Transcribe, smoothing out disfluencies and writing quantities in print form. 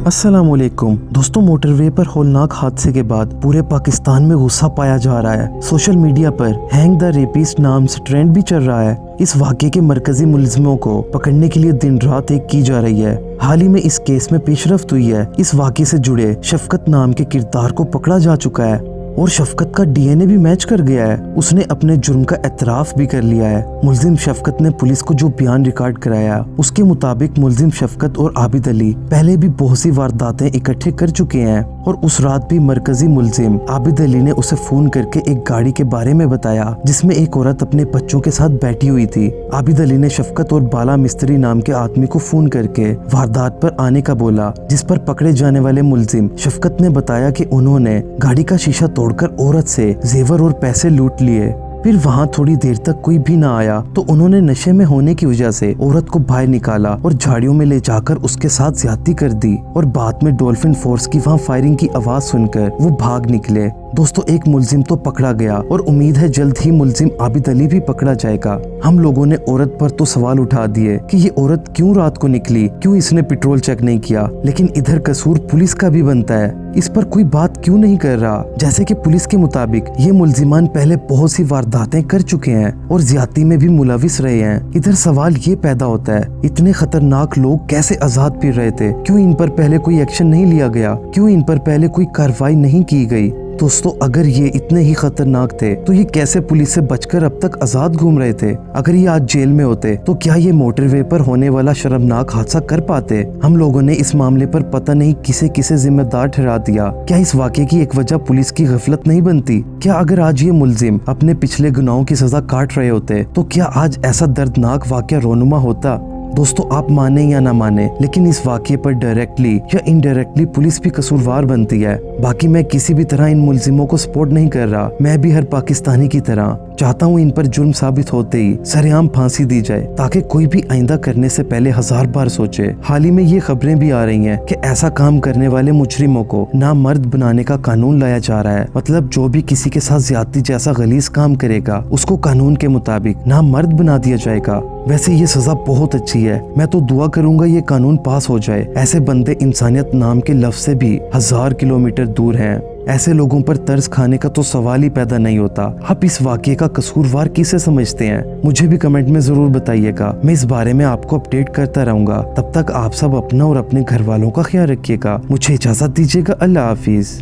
अस्सलाम वालेकुम दोस्तों, मोटरवे पर होलनाक हादसे के बाद पूरे पाकिस्तान में गुस्सा पाया जा रहा है। सोशल मीडिया पर हैंग द रेपिस्ट नाम से ट्रेंड भी चल रहा है। इस वाक़े के मरकजी मुलजिमों को पकड़ने के लिए दिन रात एक की जा रही है। हाल ही में इस केस में पेशरफ्त हुई है। इस वाक़े से जुड़े शफकत नाम के किरदार को पकड़ा जा चुका है और शफकत का डीएनए भी मैच कर गया है। उसने अपने जुर्म का एतराफ भी कर लिया है। मुलजिम शफकत ने पुलिस को जो बयान रिकॉर्ड कराया, उसके मुताबिक मुलजिम शफकत और आबिद अली पहले भी बहुत सी वारदातें इकट्ठे कर चुके हैं और उस रात भी मरकजी मुलजिम आबिद अली ने उसे फोन करके एक गाड़ी के बारे में बताया जिसमें एक औरत अपने बच्चों के साथ बैठी हुई थी। आबिद अली ने शफकत और बाला मिस्त्री नाम के आदमी को फोन करके वारदात पर आने का बोला, जिस पर पकड़े जाने वाले मुलजिम शफकत ने बताया कि उन्होंने गाड़ी का शीशा तोड़कर औरत से जेवर और पैसे लूट लिए। फिर वहाँ थोड़ी देर तक कोई भी ना आया तो उन्होंने नशे में होने की वजह से औरत को बाहर निकाला और झाड़ियों में ले जाकर उसके साथ ज्यादती कर दी और बाद में डॉल्फिन फोर्स की वहाँ फायरिंग की आवाज सुनकर वो भाग निकले। दोस्तों, एक मुलजिम तो पकड़ा गया और उम्मीद है जल्द ही मुलजिम आबिद अली भी पकड़ा जाएगा। हम लोगों ने औरत पर तो सवाल उठा दिए कि ये औरत क्यों रात को निकली, क्यों इसने पेट्रोल चेक नहीं किया, लेकिन इधर कसूर पुलिस का भी बनता है। इस पर कोई बात क्यों नहीं कर रहा? जैसे कि पुलिस के मुताबिक ये मुलजिमान पहले बहुत सी वारदातें कर चुके हैं और ज्यादती में भी मुलविस रहे हैं। इधर सवाल ये पैदा होता है, इतने खतरनाक लोग कैसे आजाद फिर रहे थे? क्यों इन पर पहले कोई एक्शन नहीं लिया गया? क्यों इन पर पहले कोई कार्रवाई नहीं की गई? दोस्तों, अगर ये इतने ही खतरनाक थे तो ये कैसे पुलिस से बचकर अब तक आजाद घूम रहे थे? अगर ये आज जेल में होते तो क्या ये मोटरवे पर होने वाला शर्मनाक हादसा कर पाते? हम लोगों ने इस मामले पर पता नहीं किसे किसे जिम्मेदार ठहरा दिया। क्या इस वाक़े की एक वजह पुलिस की गफलत नहीं बनती? क्या अगर आज ये मुलजिम अपने पिछले गुनाहों की सजा काट रहे होते तो क्या आज ऐसा दर्दनाक वाक़या रोनुमा होता? दोस्तों, आप माने या ना माने, लेकिन इस वाक़े पर डायरेक्टली या इनडायरेक्टली पुलिस भी कसूरवार बनती है। बाकी मैं किसी भी तरह इन मुलजिमों को सपोर्ट नहीं कर रहा। मैं भी हर पाकिस्तानी की तरह चाहता हूँ इन पर जुर्म साबित होते ही सरेआम फांसी दी जाए ताकि कोई भी आइंदा करने से पहले 1000 बार सोचे। हाल ही में ये खबरें भी आ रही हैं कि ऐसा काम करने वाले मुजरिमों को नामर्द बनाने का कानून लाया जा रहा है। मतलब जो भी किसी के साथ ज्यादती जैसा गलीज काम करेगा उसको कानून के मुताबिक नामर्द बना दिया जाएगा। वैसे ये सजा बहुत अच्छी है। मैं तो दुआ करूंगा ये कानून पास हो जाए। ऐसे बंदे इंसानियत नाम के लफ्ज से भी 1000 किलोमीटर दूर हैं। ऐसे लोगों पर तर्स खाने का तो सवाल ही पैदा नहीं होता। आप इस वाक़े का कसूरवार किसे समझते हैं? मुझे भी कमेंट में जरूर बताइएगा। मैं इस बारे में आपको अपडेट करता रहूंगा। तब तक आप सब अपना और अपने घर वालों का ख्याल रखिएगा। मुझे इजाजत दीजिएगा। अल्लाह हाफिज।